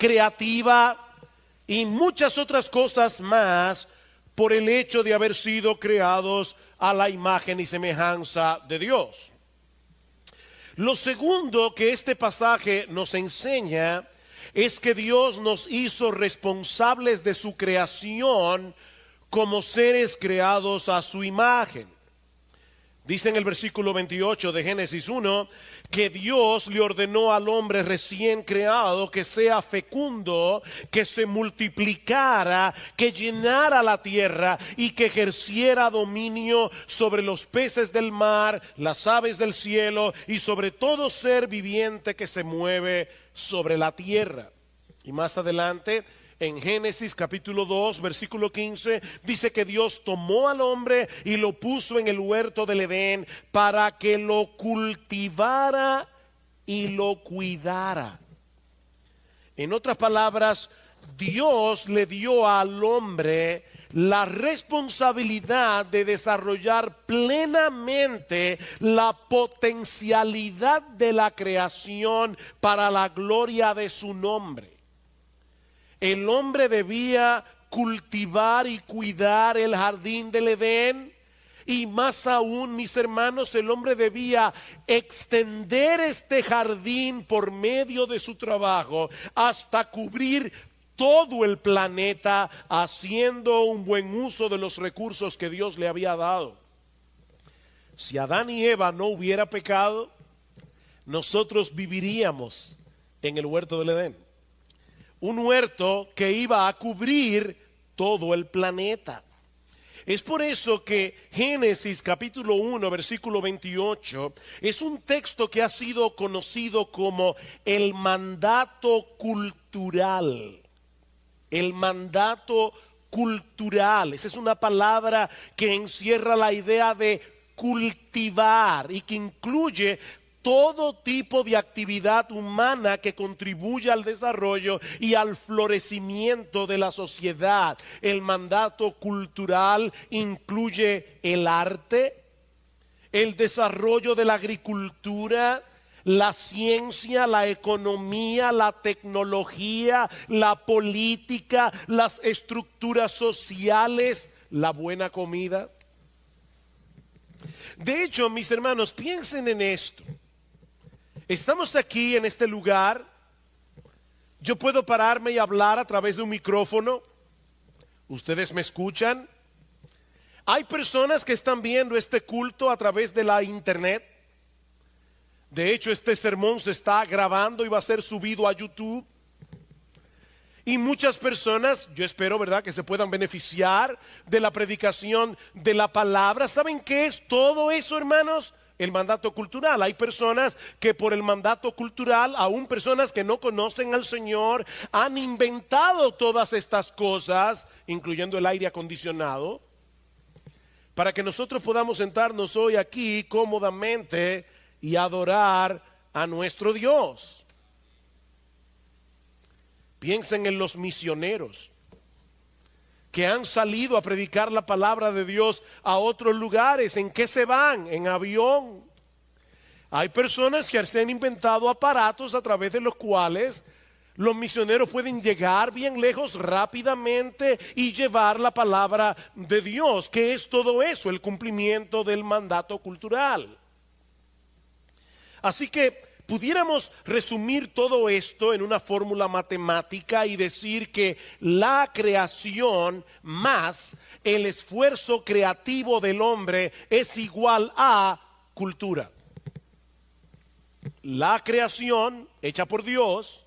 creativa y muchas otras cosas más por el hecho de haber sido creados a la imagen y semejanza de Dios. Lo segundo que este pasaje nos enseña es que Dios nos hizo responsables de su creación como seres creados a su imagen. Dice en el versículo 28 de Génesis 1 que Dios le ordenó al hombre recién creado que sea fecundo, que se multiplicara, que llenara la tierra y que ejerciera dominio sobre los peces del mar, las aves del cielo y sobre todo ser viviente que se mueve sobre la tierra. Y más adelante, en Génesis capítulo 2, versículo 15, dice que Dios tomó al hombre y lo puso en el huerto del Edén para que lo cultivara y lo cuidara. En otras palabras, Dios le dio al hombre la responsabilidad de desarrollar plenamente la potencialidad de la creación para la gloria de su nombre. El hombre debía cultivar y cuidar el jardín del Edén, y más aún, mis hermanos, el hombre debía extender este jardín por medio de su trabajo hasta cubrir todo el planeta, haciendo un buen uso de los recursos que Dios le había dado. Si Adán y Eva no hubiera pecado, nosotros viviríamos en el huerto del Edén. Un huerto que iba a cubrir todo el planeta. Es por eso que Génesis capítulo 1 versículo 28 es un texto que ha sido conocido como el mandato cultural. El mandato cultural. Esa es una palabra que encierra la idea de cultivar y que incluye todo tipo de actividad humana que contribuye al desarrollo y al florecimiento de la sociedad. El mandato cultural incluye el arte, el desarrollo de la agricultura, la ciencia, la economía, la tecnología, la política, las estructuras sociales, la buena comida. De hecho, mis hermanos, piensen en esto. Estamos aquí en este lugar. Yo puedo pararme y hablar a través de un micrófono. Ustedes me escuchan. Hay personas que están viendo este culto a través de la internet. De hecho, este sermón se está grabando y va a ser subido a YouTube. Y muchas personas, yo espero, ¿verdad?, que se puedan beneficiar de la predicación de la palabra. ¿Saben qué es todo eso, hermanos? El mandato cultural. Hay personas que por el mandato cultural, aún personas que no conocen al Señor, han inventado todas estas cosas, incluyendo el aire acondicionado, para que nosotros podamos sentarnos hoy aquí cómodamente y adorar a nuestro Dios. Piensen en los misioneros que han salido a predicar la palabra de Dios a otros lugares. ¿En qué se van? En avión. Hay personas que se han inventado aparatos a través de los cuales los misioneros pueden llegar bien lejos rápidamente y llevar la palabra de Dios. ¿Qué es todo eso? El cumplimiento del mandato cultural. Así que pudiéramos resumir todo esto en una fórmula matemática y decir que la creación más el esfuerzo creativo del hombre es igual a cultura. La creación hecha por Dios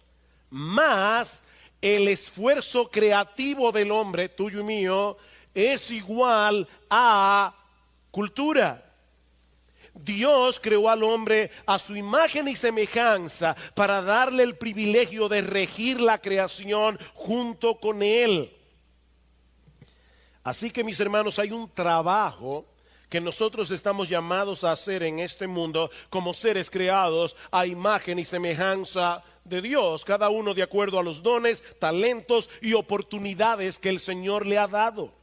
más el esfuerzo creativo del hombre, tuyo y mío, es igual a cultura. Dios creó al hombre a su imagen y semejanza para darle el privilegio de regir la creación junto con él. Así que, mis hermanos, hay un trabajo que nosotros estamos llamados a hacer en este mundo como seres creados a imagen y semejanza de Dios, cada uno de acuerdo a los dones, talentos y oportunidades que el Señor le ha dado.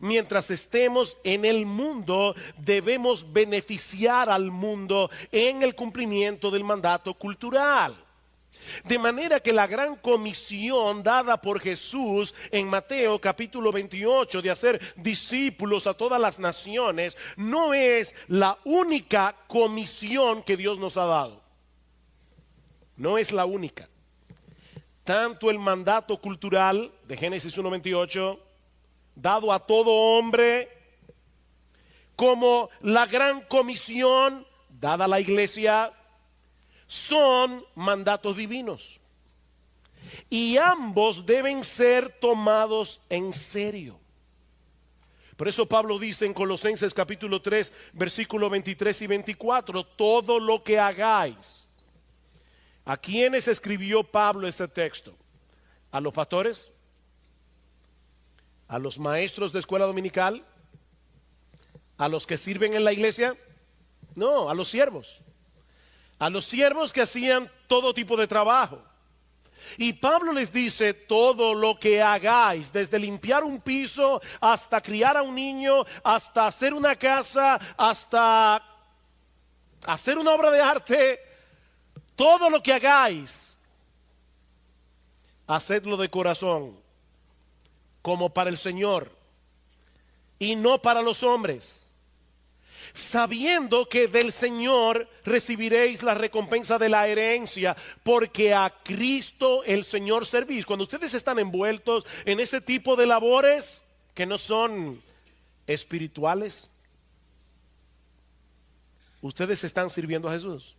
Mientras estemos en el mundo, debemos beneficiar al mundo en el cumplimiento del mandato cultural. De manera que la gran comisión dada por Jesús en Mateo capítulo 28 de hacer discípulos a todas las naciones no es la única comisión que Dios nos ha dado. No es la única. Tanto el mandato cultural de Génesis 1:28 dado a todo hombre, como la gran comisión dada a la iglesia, son mandatos divinos. Y ambos deben ser tomados en serio. Por eso Pablo dice en Colosenses capítulo 3, versículos 23 y 24, todo lo que hagáis. ¿A quiénes escribió Pablo ese texto? ¿A los pastores? ¿A los maestros de escuela dominical? ¿A los que sirven en la iglesia? No, a los siervos. A los siervos que hacían todo tipo de trabajo. Y Pablo les dice, todo lo que hagáis, desde limpiar un piso, hasta criar a un niño, hasta hacer una casa, hasta hacer una obra de arte, todo lo que hagáis, hacedlo de corazón, como para el Señor, y no para los hombres, sabiendo que del Señor recibiréis la recompensa de la herencia, porque a Cristo el Señor servís. Cuando ustedes están envueltos en ese tipo de labores que no son espirituales, ustedes están sirviendo a Jesús.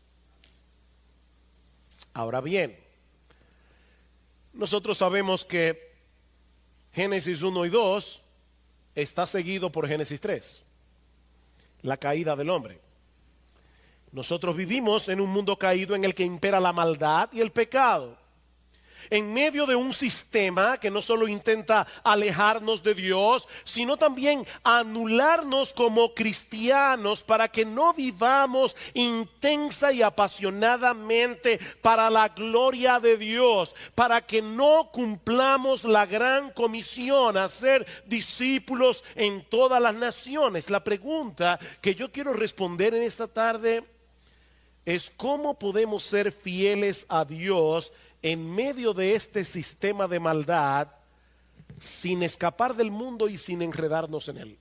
Ahora bien, nosotros sabemos que Génesis 1 y 2 está seguido por Génesis 3. La caída del hombre. Nosotros vivimos en un mundo caído en el que impera la maldad y el pecado. En medio de un sistema que no solo intenta alejarnos de Dios, sino también anularnos como cristianos para que no vivamos intensa y apasionadamente para la gloria de Dios, para que no cumplamos la gran comisión a ser discípulos en todas las naciones. La pregunta que yo quiero responder en esta tarde es: ¿cómo podemos ser fieles a Dios en medio de este sistema de maldad, sin escapar del mundo y sin enredarnos en él?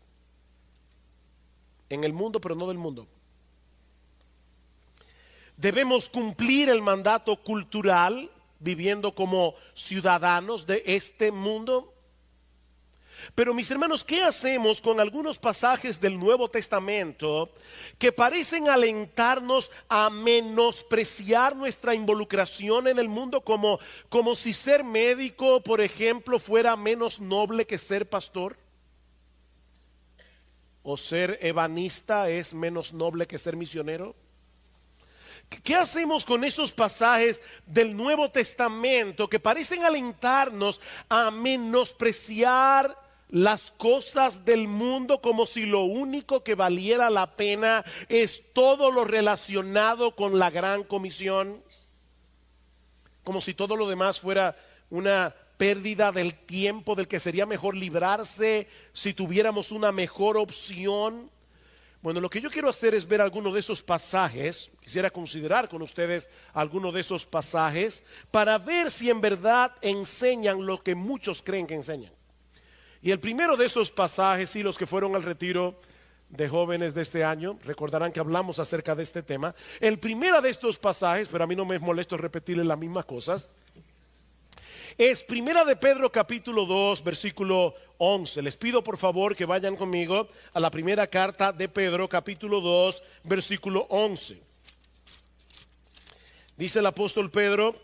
En el mundo, pero no del mundo. Debemos cumplir el mandato cultural viviendo como ciudadanos de este mundo. Pero mis hermanos, ¿qué hacemos con algunos pasajes del Nuevo Testamento que parecen alentarnos a menospreciar nuestra involucración en el mundo, como si ser médico, por ejemplo, fuera menos noble que ser pastor? ¿O ser ebanista es menos noble que ser misionero? ¿Qué hacemos con esos pasajes del Nuevo Testamento que parecen alentarnos a menospreciar las cosas del mundo, como si lo único que valiera la pena es todo lo relacionado con la gran comisión? Como si todo lo demás fuera una pérdida del tiempo del que sería mejor librarse si tuviéramos una mejor opción. Bueno, lo que yo quiero hacer es ver algunos de esos pasajes. Quisiera considerar con ustedes algunos de esos pasajes para ver si en verdad enseñan lo que muchos creen que enseñan. Y el primero de esos pasajes, y los que fueron al retiro de jóvenes de este año recordarán que hablamos acerca de este tema. El primero de estos pasajes, pero a mí no me molesto repetirles las mismas cosas, es Primera de Pedro capítulo 2 versículo 11. Les pido por favor que vayan conmigo a la primera carta de Pedro capítulo 2 versículo 11. Dice el apóstol Pedro: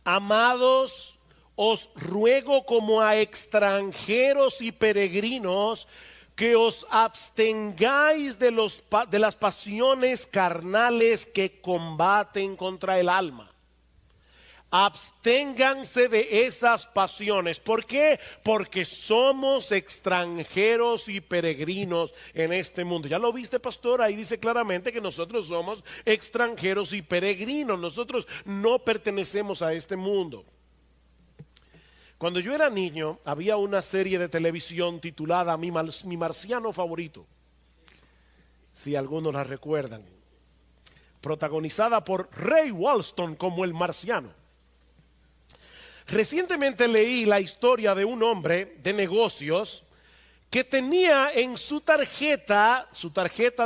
amados, os ruego como a extranjeros y peregrinos que os abstengáis de las pasiones carnales que combaten contra el alma. Absténganse de esas pasiones. ¿Por qué? Porque somos extranjeros y peregrinos en este mundo. ¿Ya lo viste, pastor? Ahí dice claramente que nosotros somos extranjeros y peregrinos. Nosotros no pertenecemos a este mundo. Cuando yo era niño, había una serie de televisión titulada Mi marciano favorito, si algunos la recuerdan. protagonizada por Ray Walston como el marciano. Recientemente leí la historia de un hombre de negocios que tenía en su tarjeta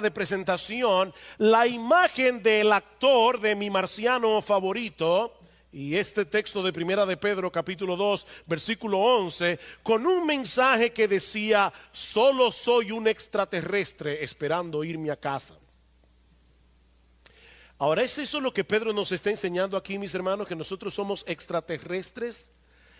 de presentación, la imagen del actor de mi marciano favorito. Y este texto de Primera de Pedro capítulo 2 versículo 11, con un mensaje que decía: solo soy un extraterrestre esperando irme a casa. Ahora, ¿es eso lo que Pedro nos está enseñando aquí, mis hermanos? Que nosotros somos extraterrestres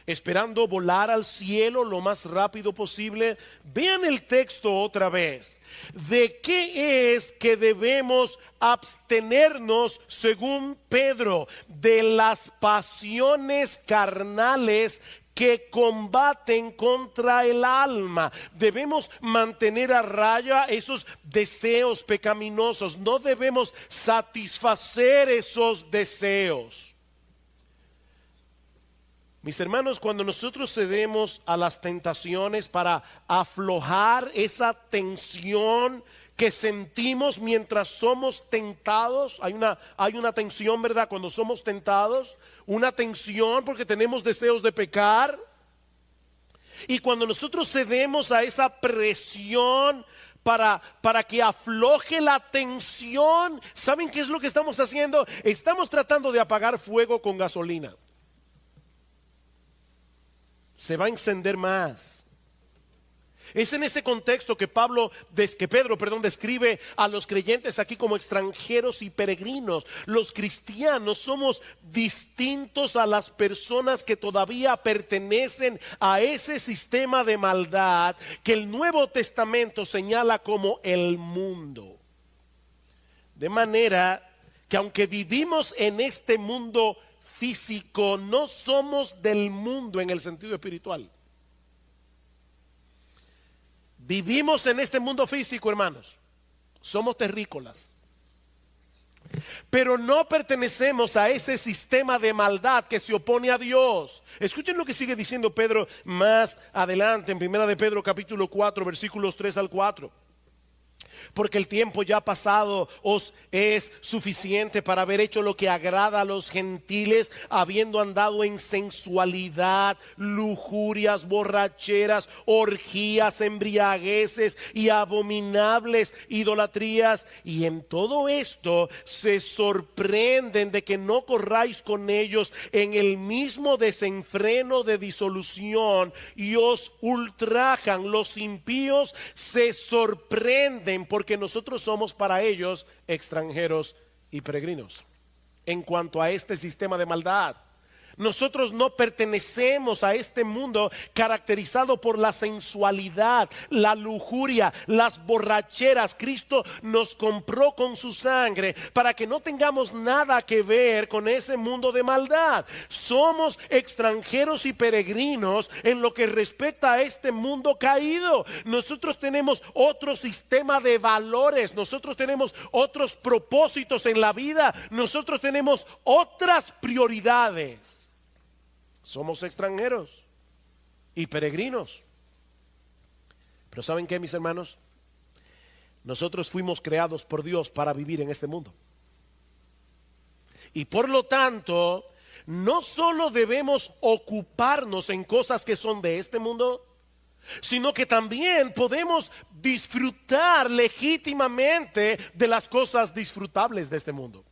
esperando volar al cielo lo más rápido posible. Vean el texto otra vez. ¿De qué es que debemos abstenernos según Pedro? De las pasiones carnales que combaten contra el alma. Debemos mantener a raya esos deseos pecaminosos. No debemos satisfacer esos deseos. Mis hermanos, cuando nosotros cedemos a las tentaciones para aflojar esa tensión que sentimos mientras somos tentados, hay una tensión, ¿verdad? Cuando somos tentados, una tensión porque tenemos deseos de pecar. Y cuando nosotros cedemos a esa presión para que afloje la tensión, ¿saben qué es lo que estamos haciendo? Estamos tratando de apagar fuego con gasolina. Se va a encender más. Es en ese contexto que Pedro describe a los creyentes aquí como extranjeros y peregrinos. Los cristianos somos distintos a las personas que todavía pertenecen a ese sistema de maldad que el Nuevo Testamento señala como el mundo. De manera que aunque vivimos en este mundo físico, no somos del mundo en el sentido espiritual. Vivimos en este mundo físico, hermanos. Somos terrícolas. Pero no pertenecemos a ese sistema de maldad que se opone a Dios. Escuchen lo que sigue diciendo Pedro más adelante en Primera de Pedro capítulo 4 versículos 3 al 4. Porque el tiempo ya pasado os es suficiente para haber hecho lo que agrada a los gentiles, habiendo andado en sensualidad, lujurias, borracheras, orgías, embriagueces y abominables idolatrías. Y en todo esto se sorprenden de que no corráis con ellos en el mismo desenfreno de disolución, y os ultrajan. Los impíos se sorprenden porque nosotros somos para ellos extranjeros y peregrinos. En cuanto a este sistema de maldad, nosotros no pertenecemos a este mundo caracterizado por la sensualidad, la lujuria, las borracheras. Cristo nos compró con su sangre para que no tengamos nada que ver con ese mundo de maldad. Somos extranjeros y peregrinos en lo que respecta a este mundo caído. Nosotros tenemos otro sistema de valores, nosotros tenemos otros propósitos en la vida, nosotros tenemos otras prioridades. Somos extranjeros y peregrinos. Pero ¿saben qué, mis hermanos? Nosotros fuimos creados por Dios para vivir en este mundo. Y por lo tanto, no solo debemos ocuparnos en cosas que son de este mundo, sino que también podemos disfrutar legítimamente de las cosas disfrutables de este mundo.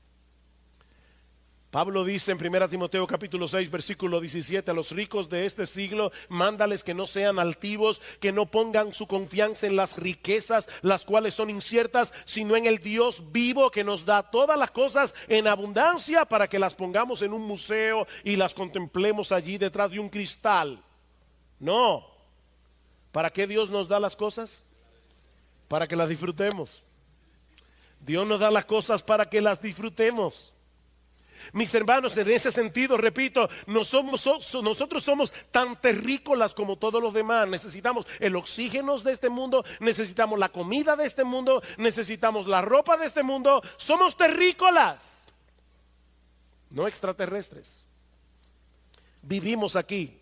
Pablo dice en 1 Timoteo capítulo 6 versículo 17: a los ricos de este siglo mándales que no sean altivos, que no pongan su confianza en las riquezas, las cuales son inciertas, sino en el Dios vivo que nos da todas las cosas en abundancia, para que las pongamos en un museo y las contemplemos allí detrás de un cristal. No. ¿Para qué Dios nos da las cosas? Para que las disfrutemos. Dios nos da las cosas para que las disfrutemos. Mis hermanos, en ese sentido, repito, nosotros somos tan terrícolas como todos los demás. Necesitamos el oxígeno de este mundo, necesitamos la comida de este mundo, necesitamos la ropa de este mundo. Somos terrícolas, no extraterrestres. Vivimos aquí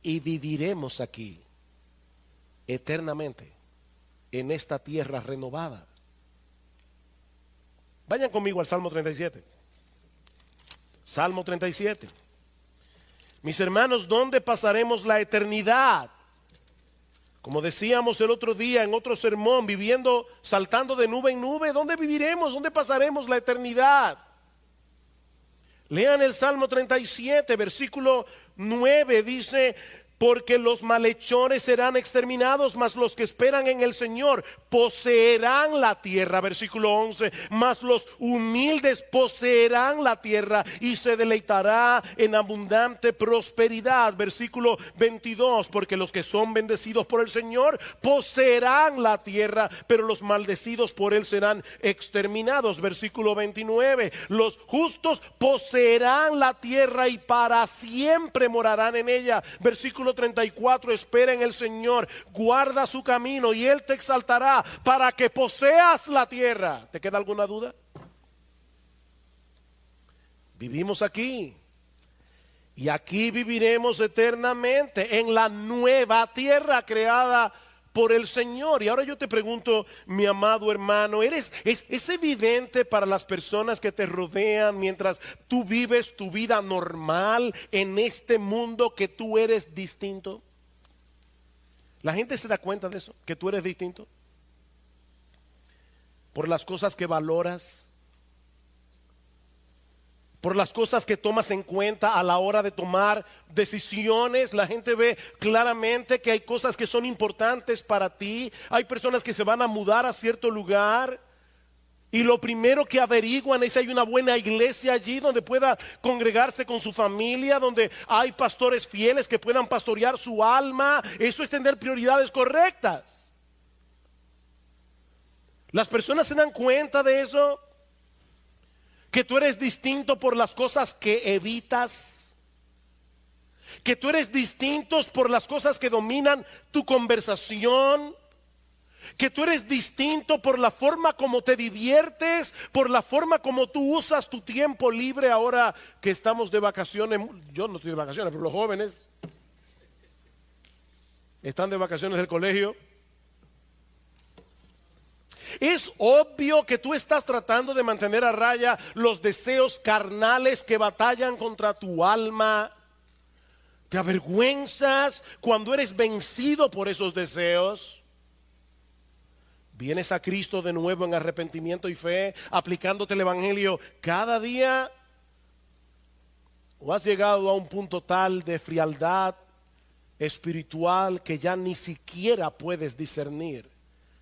y viviremos aquí eternamente en esta tierra renovada. Vayan conmigo al Salmo 37. Salmo 37. Mis hermanos, ¿dónde pasaremos la eternidad? Como decíamos el otro día en otro sermón, viviendo, saltando de nube en nube, ¿dónde viviremos? ¿Dónde pasaremos la eternidad? Lean el Salmo 37, versículo 9, dice: porque los malhechores serán exterminados, mas los que esperan en el Señor poseerán la tierra. Versículo 11, mas los humildes poseerán la tierra y se deleitará en abundante prosperidad. Versículo 22, porque los que son bendecidos por el Señor poseerán la tierra, pero los maldecidos por él serán exterminados. Versículo 29, los justos poseerán la tierra y para siempre morarán en ella. Versículo 34, espera en el Señor, guarda su camino y él te exaltará para que poseas la tierra. ¿Te queda alguna duda? Vivimos aquí y aquí viviremos eternamente en la nueva tierra creada por el Señor. Y ahora yo te pregunto, mi amado hermano, ¿es evidente para las personas que te rodean mientras tú vives tu vida normal en este mundo que tú eres distinto? ¿La gente se da cuenta de eso? ¿Que tú eres distinto? Por las cosas que valoras, por las cosas que tomas en cuenta a la hora de tomar decisiones. La gente ve claramente que hay cosas que son importantes para ti. Hay personas que se van a mudar a cierto lugar y lo primero que averiguan es si hay una buena iglesia allí donde pueda congregarse con su familia, donde hay pastores fieles que puedan pastorear su alma. Eso es tener prioridades correctas. Las personas se dan cuenta de eso, que tú eres distinto por las cosas que evitas, que tú eres distinto por las cosas que dominan tu conversación, que tú eres distinto por la forma como te diviertes, por la forma como tú usas tu tiempo libre ahora que estamos de vacaciones. Yo no estoy de vacaciones, pero los jóvenes están de vacaciones del colegio. Es obvio que tú estás tratando de mantener a raya los deseos carnales que batallan contra tu alma. Te avergüenzas cuando eres vencido por esos deseos. Vienes a Cristo de nuevo en arrepentimiento y fe, aplicándote el evangelio cada día. ¿O has llegado a un punto tal de frialdad espiritual que ya ni siquiera puedes discernir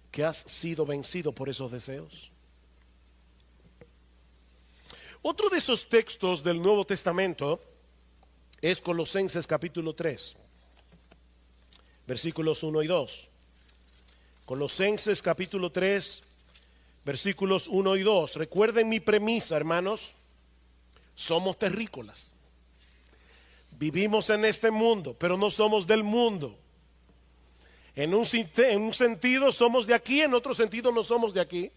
que has sido vencido por esos deseos? Otro de esos textos del Nuevo Testamento es Colosenses capítulo 3, versículos 1 y 2. Colosenses capítulo 3, versículos 1 y 2. Recuerden mi premisa, hermanos. Somos terrícolas. Vivimos en este mundo, pero no somos del mundo. En un sentido somos de aquí, en otro sentido no somos de aquí.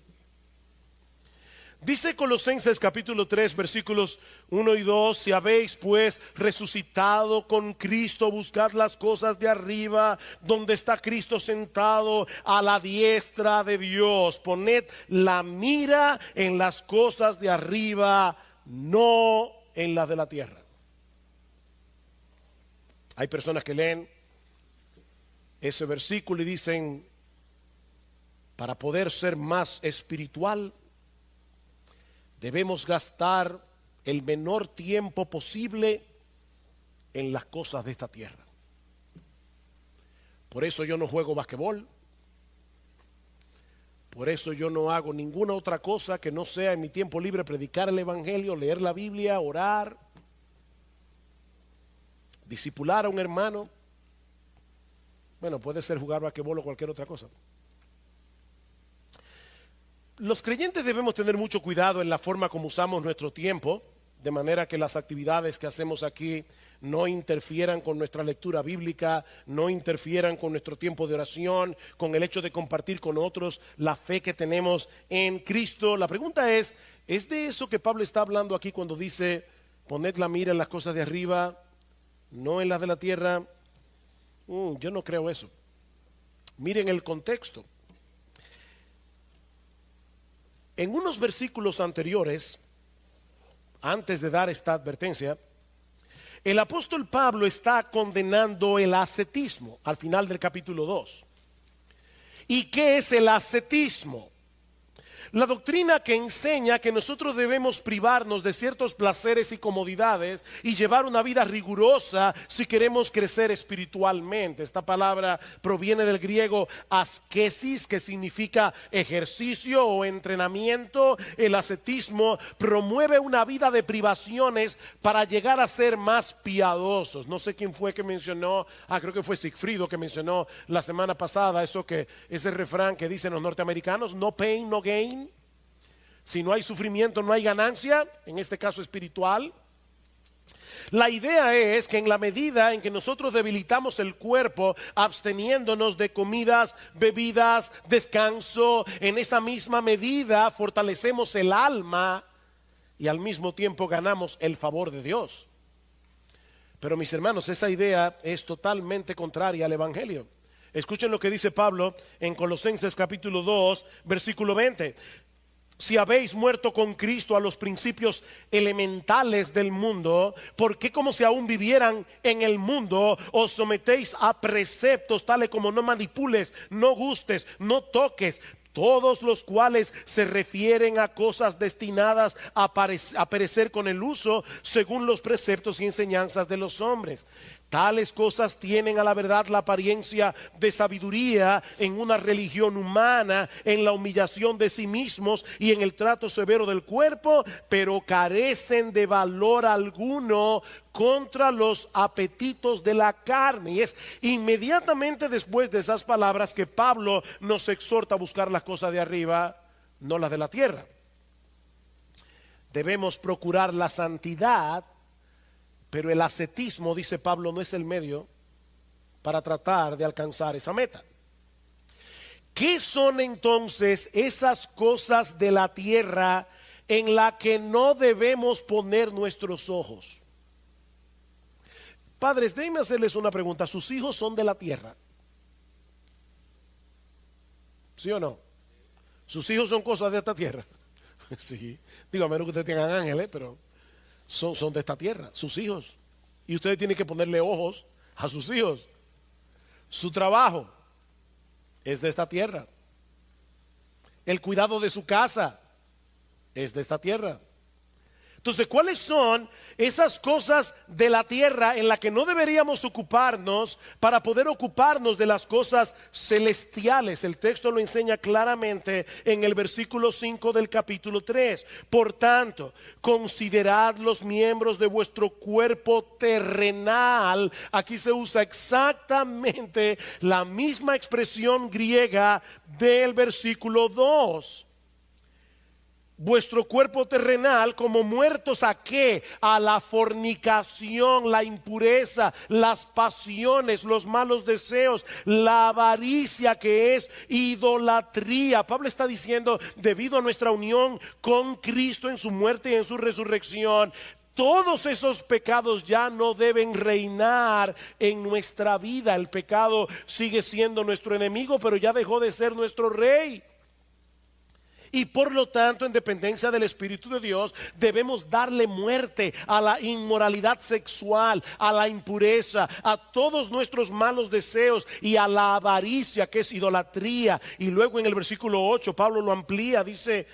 Dice Colosenses capítulo 3 versículos 1 y 2: si habéis pues resucitado con Cristo, buscad las cosas de arriba, donde está Cristo sentado a la diestra de Dios. Poned la mira en las cosas de arriba, no en las de la tierra. Hay personas que leen ese versículo y dicen: para poder ser más espiritual, debemos gastar el menor tiempo posible en las cosas de esta tierra. Por eso yo no juego basquetbol. Por eso yo no hago ninguna otra cosa que no sea en mi tiempo libre predicar el evangelio, leer la Biblia, orar, discipular a un hermano. Bueno, puede ser jugar basquetbol o cualquier otra cosa. Los creyentes debemos tener mucho cuidado en la forma como usamos nuestro tiempo, de manera que las actividades que hacemos aquí no interfieran con nuestra lectura bíblica, no interfieran con nuestro tiempo de oración, con el hecho de compartir con otros la fe que tenemos en Cristo. La pregunta ¿es de eso que Pablo está hablando aquí cuando dice: poned la mira en las cosas de arriba, no en las de la tierra? Yo no creo eso. Miren el contexto. En unos versículos anteriores, antes de dar esta advertencia, el apóstol Pablo está condenando el ascetismo al final del capítulo 2. ¿Y qué es el ascetismo? La doctrina que enseña que nosotros debemos privarnos de ciertos placeres y comodidades y llevar una vida rigurosa si queremos crecer espiritualmente. Esta palabra proviene del griego askesis, que significa ejercicio o entrenamiento. El ascetismo promueve una vida de privaciones para llegar a ser más piadosos. No sé quién fue que mencionó, creo que fue Sigfrido que mencionó la semana pasada ese refrán que dicen los norteamericanos: no pain, no gain. Si no hay sufrimiento, no hay ganancia, en este caso espiritual. La idea es que en la medida en que nosotros debilitamos el cuerpo, absteniéndonos de comidas, bebidas, descanso, en esa misma medida fortalecemos el alma y al mismo tiempo ganamos el favor de Dios. Pero mis hermanos, esa idea es totalmente contraria al Evangelio. Escuchen lo que dice Pablo en Colosenses capítulo 2, versículo 20. Si habéis muerto con Cristo a los principios elementales del mundo, ¿por qué como si aún vivieran en el mundo os sometéis a preceptos tales como no manipules, no gustes, no toques? Todos los cuales se refieren a cosas destinadas a perecer con el uso, según los preceptos y enseñanzas de los hombres. Tales cosas tienen a la verdad la apariencia de sabiduría en una religión humana, en la humillación de sí mismos y en el trato severo del cuerpo, pero carecen de valor alguno contra los apetitos de la carne. Y es inmediatamente después de esas palabras que Pablo nos exhorta a buscar las cosas de arriba, no las de la tierra. Debemos procurar la santidad, pero el ascetismo, dice Pablo, no es el medio para tratar de alcanzar esa meta. ¿Qué son entonces esas cosas de la tierra en la que no debemos poner nuestros ojos? Padres, déjenme hacerles una pregunta. ¿Sus hijos son de la tierra? ¿Sí o no? ¿Sus hijos son cosas de esta tierra? Sí. Digo, a menos que ustedes tengan ángeles, pero son de esta tierra, sus hijos. Y ustedes tienen que ponerle ojos a sus hijos. Su trabajo es de esta tierra. El cuidado de su casa es de esta tierra. Entonces, ¿cuáles son esas cosas de la tierra en las que no deberíamos ocuparnos para poder ocuparnos de las cosas celestiales? El texto lo enseña claramente en el versículo 5 del capítulo 3. Por tanto, considerad los miembros de vuestro cuerpo terrenal. Aquí se usa exactamente la misma expresión griega del versículo 2. Vuestro cuerpo terrenal como muertos ¿a qué? A la fornicación, la impureza, las pasiones, los malos deseos, la avaricia, que es idolatría. Pablo está diciendo, debido a nuestra unión con Cristo en su muerte y en su resurrección, todos esos pecados ya no deben reinar en nuestra vida. El pecado sigue siendo nuestro enemigo, pero ya dejó de ser nuestro rey. Y por lo tanto, en dependencia del Espíritu de Dios, debemos darle muerte a la inmoralidad sexual, a la impureza, a todos nuestros malos deseos y a la avaricia, que es idolatría. Y luego en el versículo 8, Pablo lo amplía, dice,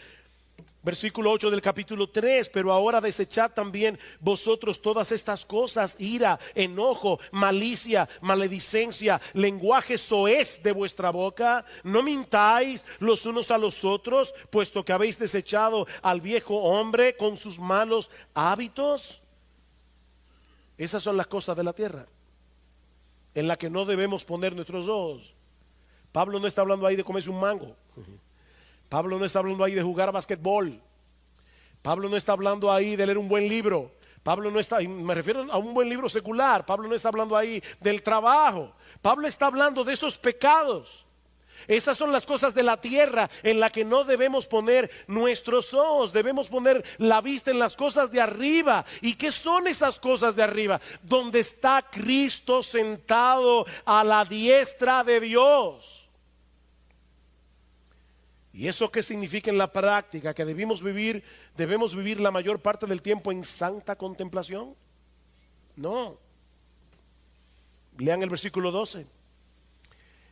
versículo 8 del capítulo 3, pero ahora desechad también vosotros todas estas cosas: ira, enojo, malicia, maledicencia, lenguaje soez de vuestra boca. No mintáis los unos a los otros, puesto que habéis desechado al viejo hombre con sus malos hábitos. Esas son las cosas de la tierra en las que no debemos poner nuestros ojos. Pablo no está hablando ahí de comerse un mango. Pablo no está hablando ahí de jugar a basquetbol. Pablo no está hablando ahí de leer un buen libro. Pablo no está, me refiero a un buen libro secular. Pablo no está hablando ahí del trabajo. Pablo está hablando de esos pecados. Esas son las cosas de la tierra en la que no debemos poner nuestros ojos. Debemos poner la vista en las cosas de arriba. ¿Y qué son esas cosas de arriba? Donde está Cristo sentado a la diestra de Dios. ¿Y eso qué significa en la práctica? ¿Que debemos vivir la mayor parte del tiempo en santa contemplación? No. Lean el versículo 12.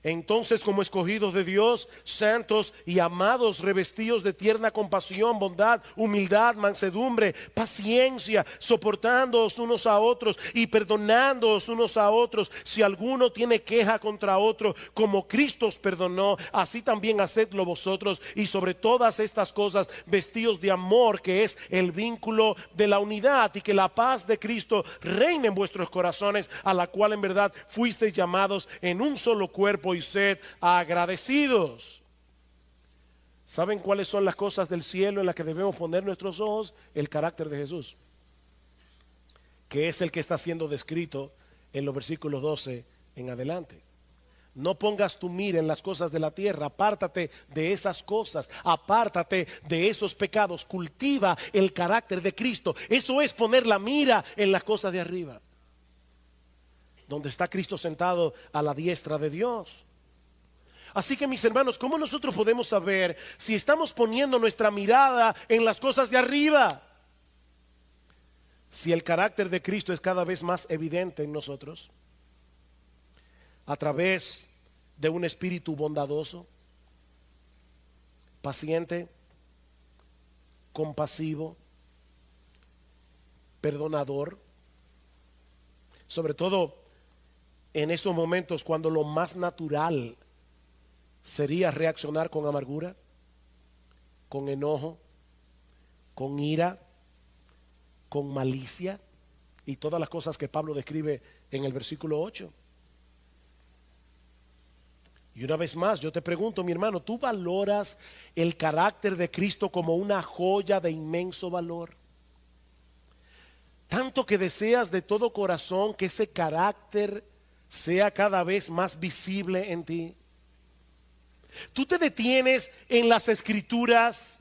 Entonces, como escogidos de Dios, santos y amados, revestidos de tierna compasión, bondad, humildad, mansedumbre, paciencia, soportándoos unos a otros y perdonándoos unos a otros, si alguno tiene queja contra otro, como Cristo os perdonó, así también hacedlo vosotros. Y sobre todas estas cosas, vestidos de amor, que es el vínculo de la unidad, y que la paz de Cristo reine en vuestros corazones, a la cual en verdad fuisteis llamados en un solo cuerpo, y sed agradecidos. ¿Saben cuáles son las cosas del cielo en las que debemos poner nuestros ojos? El carácter de Jesús, que es el que está siendo descrito en los versículos 12 en adelante. No pongas tu mira en las cosas de la tierra, apártate de esas cosas, apártate de esos pecados, cultiva el carácter de Cristo. Eso es poner la mira en las cosas de arriba, donde está Cristo sentado a la diestra de Dios. Así que, mis hermanos, ¿cómo nosotros podemos saber si estamos poniendo nuestra mirada en las cosas de arriba? Si el carácter de Cristo es cada vez más evidente en nosotros, a través de un espíritu bondadoso, paciente, compasivo, perdonador, sobre todo en esos momentos cuando lo más natural sería reaccionar con amargura, con enojo, con ira, con malicia y todas las cosas que Pablo describe en el versículo 8. Y una vez más, yo te pregunto, mi hermano, ¿tú valoras el carácter de Cristo como una joya de inmenso valor? Tanto que deseas de todo corazón que ese carácter sea cada vez más visible en ti. Tú te detienes en las Escrituras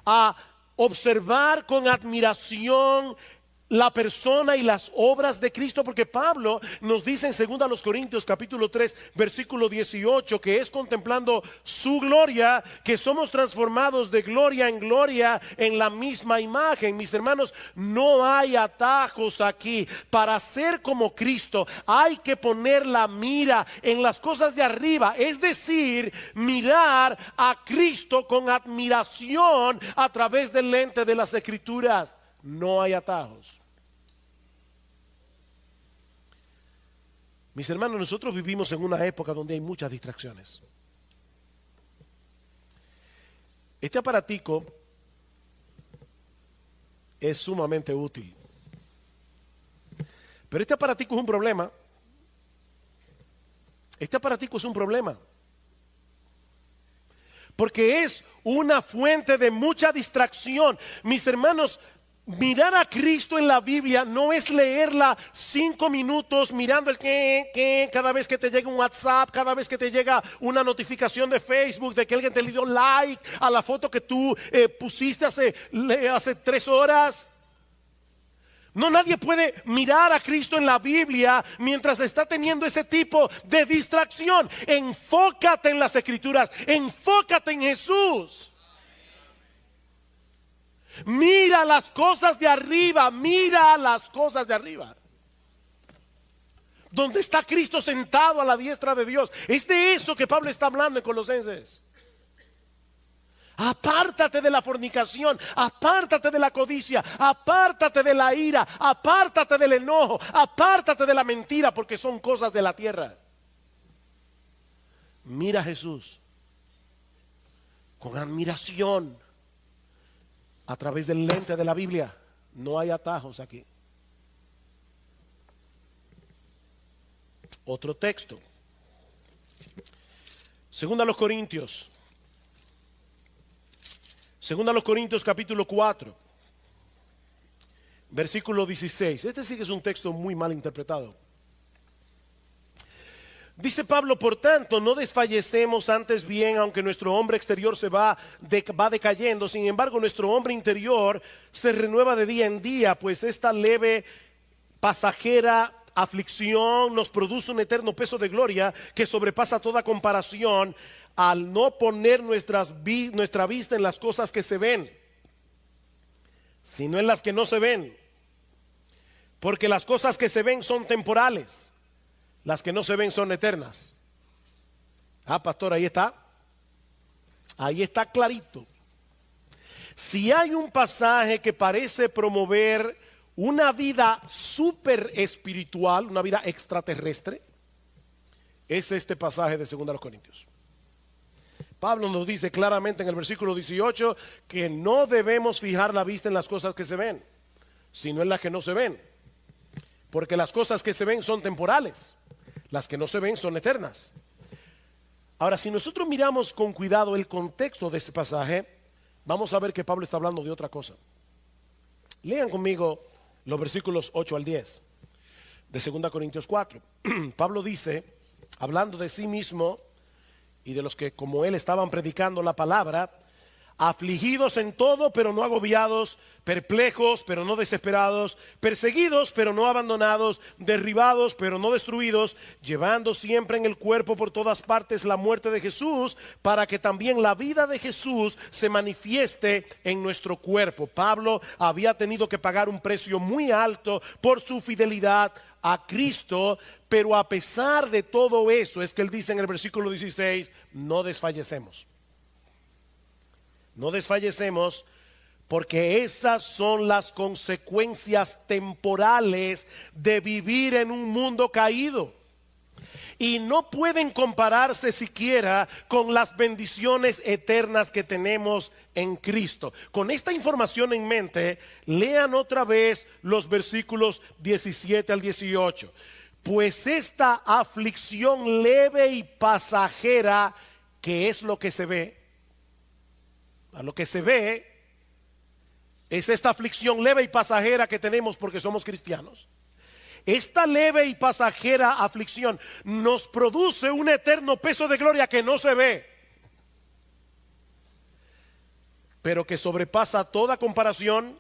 a observar con admiración la persona y las obras de Cristo, porque Pablo nos dice en 2 Corintios capítulo 3 versículo 18 que es contemplando su gloria que somos transformados de gloria en gloria en la misma imagen. Mis hermanos, no hay atajos aquí. Para ser como Cristo hay que poner la mira en las cosas de arriba, es decir, mirar a Cristo con admiración a través del lente de las Escrituras. No hay atajos. Mis hermanos, nosotros vivimos en una época donde hay muchas distracciones. Este aparatico es sumamente útil, pero este aparatico es un problema. Este aparatico es un problema porque es una fuente de mucha distracción. Mis hermanos, mirar a Cristo en la Biblia no es leerla 5 minutos mirando el que cada vez que te llega un WhatsApp, cada vez que te llega una notificación de Facebook de que alguien te le dio like a la foto que tú pusiste hace 3 horas. No, nadie puede mirar a Cristo en la Biblia mientras está teniendo ese tipo de distracción. Enfócate en las Escrituras, enfócate en Jesús. Mira las cosas de arriba, mira las cosas de arriba. Donde está Cristo sentado a la diestra de Dios. Es de eso que Pablo está hablando en Colosenses. Apártate de la fornicación, apártate de la codicia, apártate de la ira, apártate del enojo, apártate de la mentira, porque son cosas de la tierra. Mira a Jesús con admiración a través del lente de la Biblia. No hay atajos aquí. Otro texto. Segunda a los Corintios capítulo 4 versículo 16. Este sí que es un texto muy mal interpretado. Dice Pablo: por tanto, no desfallecemos, antes bien, aunque nuestro hombre exterior va decayendo, sin embargo nuestro hombre interior se renueva de día en día, pues esta leve, pasajera aflicción nos produce un eterno peso de gloria que sobrepasa toda comparación al no poner nuestra vista en las cosas que se ven, sino en las que no se ven. Porque las cosas que se ven son temporales, las que no se ven son eternas. Ah, pastor, ahí está. Ahí está clarito. Si hay un pasaje que parece promover una vida súper espiritual, una vida extraterrestre, es este pasaje de 2 Corintios. Pablo nos dice claramente en el versículo 18 que no debemos fijar la vista en las cosas que se ven, sino en las que no se ven. Porque las cosas que se ven son temporales, las que no se ven son eternas. Ahora, si nosotros miramos con cuidado el contexto de este pasaje, vamos a ver que Pablo está hablando de otra cosa. Lean conmigo los versículos 8 al 10 de 2 Corintios 4. Pablo dice, hablando de sí mismo y de los que como él estaban predicando la palabra: afligidos en todo, pero no agobiados; perplejos, pero no desesperados; perseguidos, pero no abandonados; derribados, pero no destruidos; llevando siempre en el cuerpo por todas partes la muerte de Jesús, para que también la vida de Jesús se manifieste en nuestro cuerpo. Pablo había tenido que pagar un precio muy alto por su fidelidad a Cristo, pero a pesar de todo eso, es que él dice en el versículo 16, no desfallecemos. No desfallecemos, porque esas son las consecuencias temporales de vivir en un mundo caído. Y no pueden compararse siquiera con las bendiciones eternas que tenemos en Cristo. Con esta información en mente, lean otra vez los versículos 17 al 18. Pues esta aflicción leve y pasajera, que es lo que se ve, a lo que se ve es esta aflicción leve y pasajera que tenemos porque somos cristianos. Esta leve y pasajera aflicción nos produce un eterno peso de gloria que no se ve, pero que sobrepasa toda comparación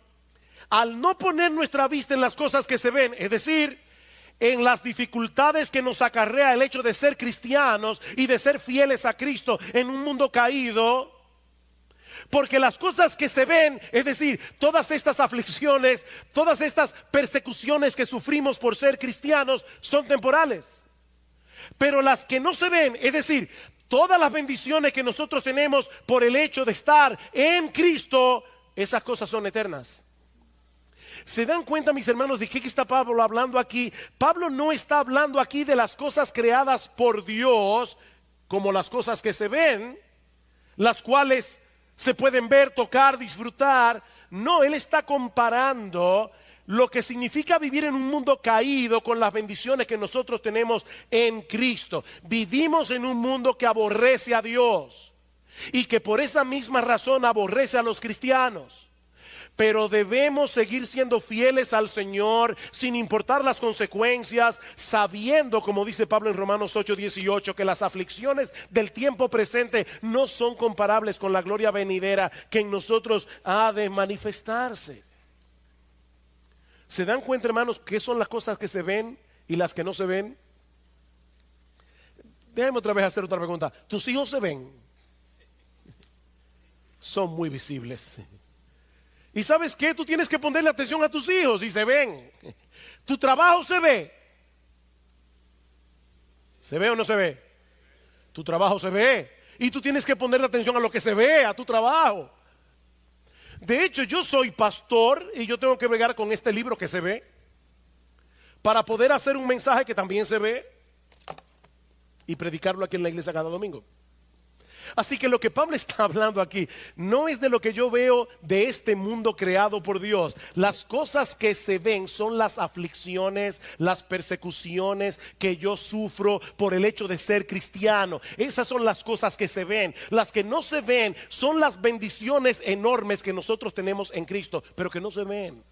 al no poner nuestra vista en las cosas que se ven, es decir, en las dificultades que nos acarrea el hecho de ser cristianos y de ser fieles a Cristo en un mundo caído. Porque las cosas que se ven, es decir, todas estas aflicciones, todas estas persecuciones que sufrimos por ser cristianos, son temporales. Pero las que no se ven, es decir, todas las bendiciones que nosotros tenemos por el hecho de estar en Cristo, esas cosas son eternas. ¿Se dan cuenta, mis hermanos, de qué está Pablo hablando aquí? Pablo no está hablando aquí de las cosas creadas por Dios, como las cosas que se ven, las cuales se pueden ver, tocar, disfrutar. No, él está comparando lo que significa vivir en un mundo caído con las bendiciones que nosotros tenemos en Cristo. Vivimos en un mundo que aborrece a Dios y que por esa misma razón aborrece a los cristianos. Pero debemos seguir siendo fieles al Señor sin importar las consecuencias, sabiendo, como dice Pablo en Romanos 8:18, que las aflicciones del tiempo presente no son comparables con la gloria venidera que en nosotros ha de manifestarse. ¿Se dan cuenta, hermanos, qué son las cosas que se ven y las que no se ven? Déjenme otra vez hacer otra pregunta. ¿Tus hijos se ven? Son muy visibles. ¿Y sabes qué? Tú tienes que ponerle atención a tus hijos y se ven. Tu trabajo se ve. ¿Se ve o no se ve? Tu trabajo se ve. Y tú tienes que ponerle atención a lo que se ve, a tu trabajo. De hecho, yo soy pastor y yo tengo que bregar con este libro que se ve para poder hacer un mensaje que también se ve y predicarlo aquí en la iglesia cada domingo. Así que lo que Pablo está hablando aquí no es de lo que yo veo de este mundo creado por Dios. Las cosas que se ven son las aflicciones, las persecuciones que yo sufro por el hecho de ser cristiano. Esas son las cosas que se ven. Las que no se ven son las bendiciones enormes que nosotros tenemos en Cristo, pero que no se ven.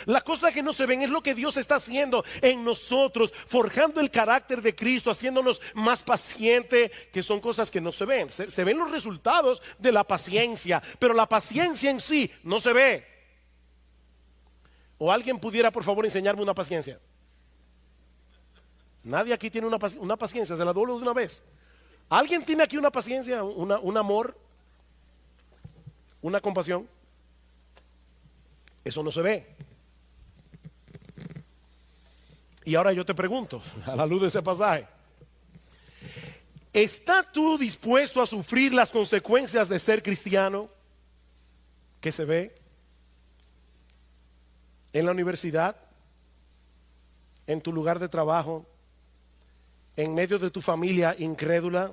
Las cosas que no se ven es lo que Dios está haciendo en nosotros, forjando el carácter de Cristo, haciéndonos más pacientes, que son cosas que no se ven. Se ven los resultados de la paciencia, pero la paciencia en sí no se ve. ¿O alguien pudiera, por favor, enseñarme una paciencia? Nadie aquí tiene una paciencia, se la doy de una vez. ¿Alguien tiene aquí una paciencia, un amor, una compasión? Eso no se ve. Y ahora yo te pregunto, a la luz de ese pasaje, ¿estás tú dispuesto a sufrir las consecuencias de ser cristiano? Que se ve en la universidad, en tu lugar de trabajo, en medio de tu familia incrédula,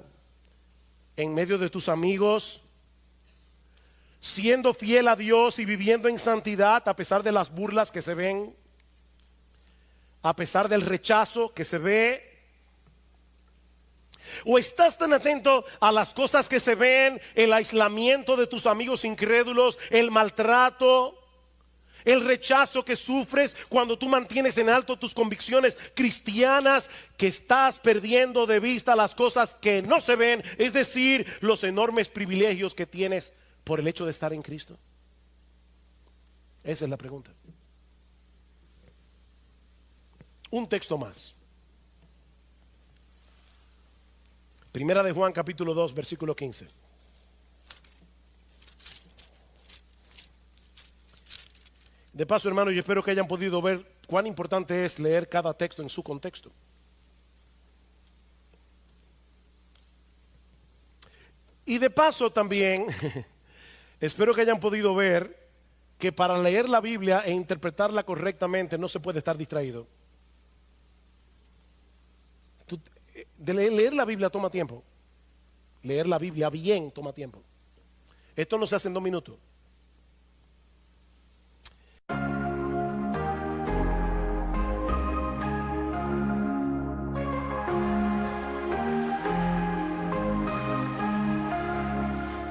en medio de tus amigos, siendo fiel a Dios y viviendo en santidad a pesar de las burlas que se ven, a pesar del rechazo que se ve. ¿O estás tan atento a las cosas que se ven, el aislamiento de tus amigos incrédulos, el maltrato, el rechazo que sufres cuando tú mantienes en alto tus convicciones cristianas, que estás perdiendo de vista las cosas que no se ven, es decir, los enormes privilegios que tienes por el hecho de estar en Cristo? Esa es la pregunta. Un texto más. Primera de Juan capítulo 2 versículo 15. De paso, hermano, yo espero que hayan podido ver cuán importante es leer cada texto en su contexto. Y de paso también, espero que hayan podido ver que para leer la Biblia e interpretarla correctamente no se puede estar distraído. Leer la Biblia toma tiempo. Leer la Biblia bien toma tiempo. Esto no se hace en 2 minutos.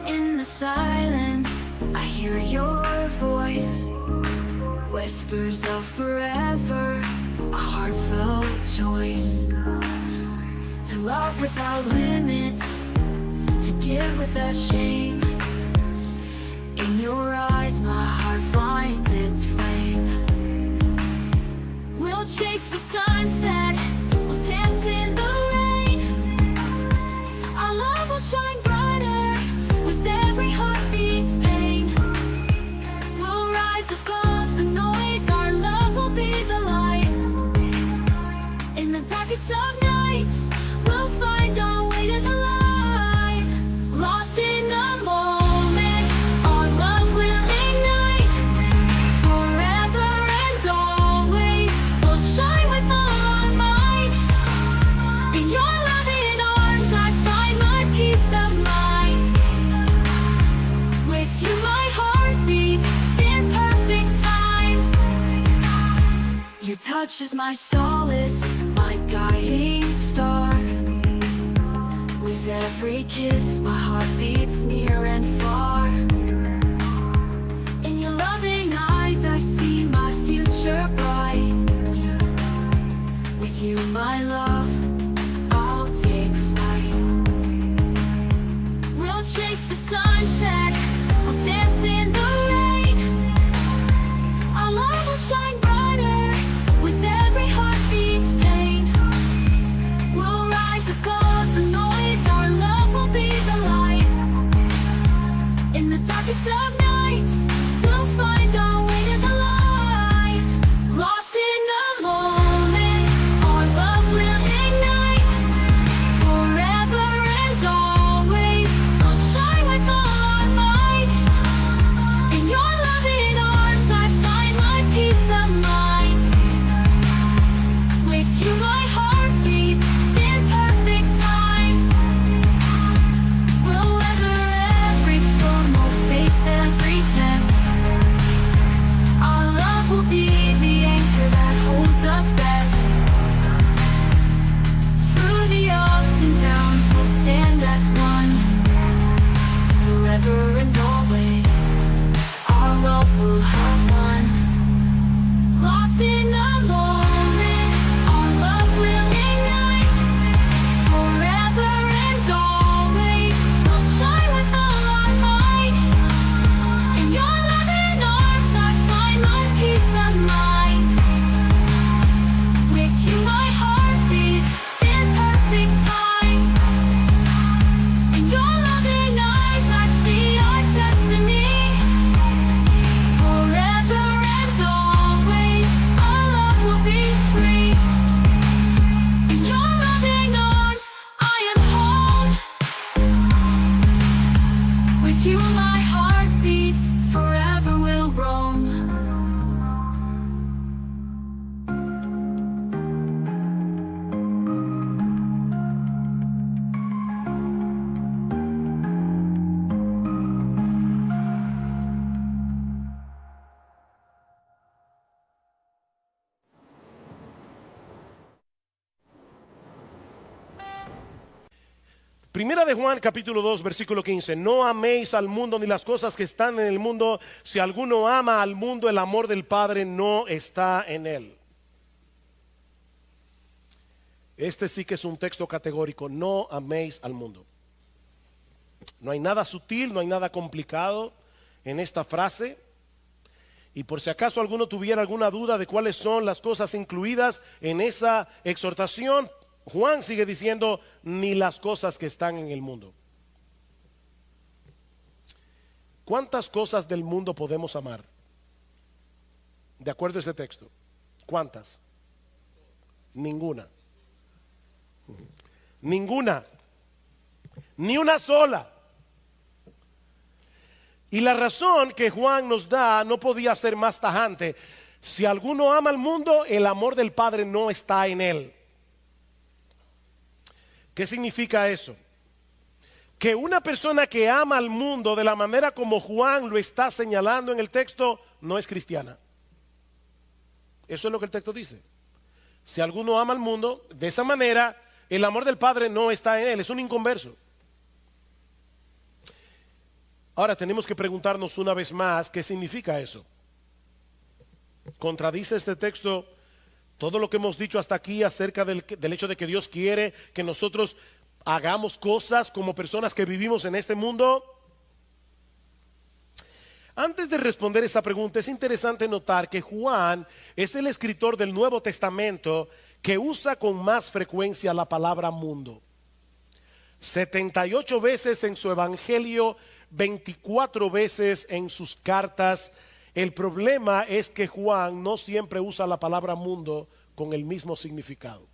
In the silence, I hear your voice, whispers of forever, a heartfelt choice. To love without limits, to give without shame. In your eyes my heart finds its flame. We'll chase the sunset, we'll dance in the rain. Our love will shine brighter with every heartbeat's pain. We'll rise above the noise, our love will be the light. In the darkest of nights, we'll find our way to the light. Lost in the moment, our love will ignite. Forever and always, we'll shine with all our might. In your loving arms, I find my peace of mind. With you my heart beats in perfect time. Your touch is my solace, my guiding star. With every kiss, my heart beats near and far. In your loving eyes, I see my future bright. With you, my love, I'll take flight. We'll chase the sunset, we'll dance in the rain. Our love will shine brighter with every heartbeat's pain. We'll rise above the noise, our love will be the light. In the dark Primera de Juan capítulo 2 versículo 15. No améis al mundo ni las cosas que están en el mundo. Si alguno ama al mundo, el amor del Padre no está en él. Este sí que es un texto categórico. No améis al mundo. No hay nada sutil, no hay nada complicado en esta frase. Y por si acaso alguno tuviera alguna duda de cuáles son las cosas incluidas en esa exhortación, Juan sigue diciendo, ni las cosas que están en el mundo. ¿Cuántas cosas del mundo podemos amar? De acuerdo a ese texto. ¿Cuántas? Ninguna. Ninguna. Ni una sola. Y la razón que Juan nos da no podía ser más tajante. Si alguno ama al mundo, el amor del Padre no está en él. ¿Qué significa eso? Que una persona que ama al mundo de la manera como Juan lo está señalando en el texto no es cristiana. Eso es lo que el texto dice. Si alguno ama al mundo de esa manera, el amor del Padre no está en él, es un inconverso. Ahora tenemos que preguntarnos una vez más, ¿qué significa eso? ¿Contradice este texto todo lo que hemos dicho hasta aquí acerca del hecho de que Dios quiere que nosotros hagamos cosas como personas que vivimos en este mundo? Antes de responder esa pregunta, es interesante notar que Juan es el escritor del Nuevo Testamento que usa con más frecuencia la palabra mundo. 78 veces en su evangelio, 24 veces en sus cartas. El problema es que Juan no siempre usa la palabra mundo con el mismo significado.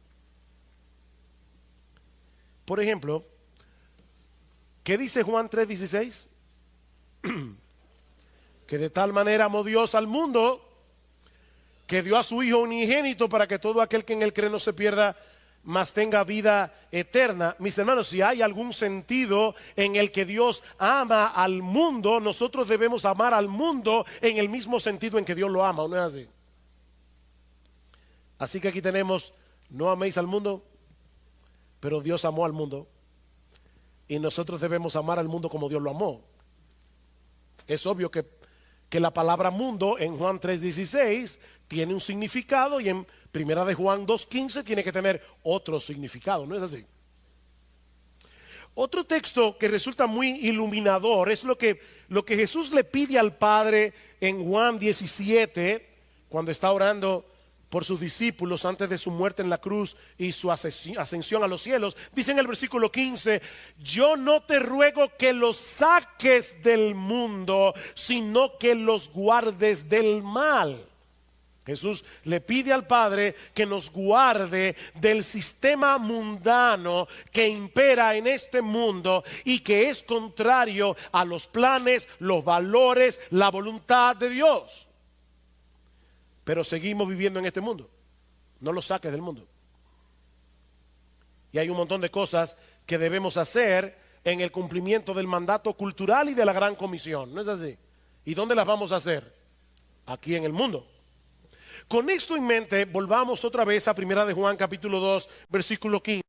Por ejemplo, ¿qué dice Juan 3:16? Que de tal manera amó Dios al mundo que dio a su Hijo unigénito para que todo aquel que en él cree no se pierda, mas tenga vida eterna. Mis hermanos, si hay algún sentido en el que Dios ama al mundo, nosotros debemos amar al mundo en el mismo sentido en que Dios lo ama, ¿o no es así? Así que aquí tenemos, no améis al mundo, pero Dios amó al mundo. Y nosotros debemos amar al mundo como Dios lo amó. Es obvio que la palabra mundo en Juan 3:16 tiene un significado y en Primera de Juan 2:15 tiene que tener otro significado, ¿no es así? Otro texto que resulta muy iluminador es lo que Jesús le pide al Padre en Juan 17, cuando está orando por sus discípulos antes de su muerte en la cruz y su ascensión a los cielos. Dice en el versículo 15, yo no te ruego que los saques del mundo, sino que los guardes del mal. Jesús le pide al Padre que nos guarde del sistema mundano que impera en este mundo y que es contrario a los planes, los valores, la voluntad de Dios. Pero seguimos viviendo en este mundo. No lo saques del mundo. Y hay un montón de cosas que debemos hacer en el cumplimiento del mandato cultural y de la gran comisión. ¿No es así? ¿Y dónde las vamos a hacer? Aquí en el mundo. Con esto en mente, volvamos otra vez a Primera de Juan capítulo 2, versículo 15.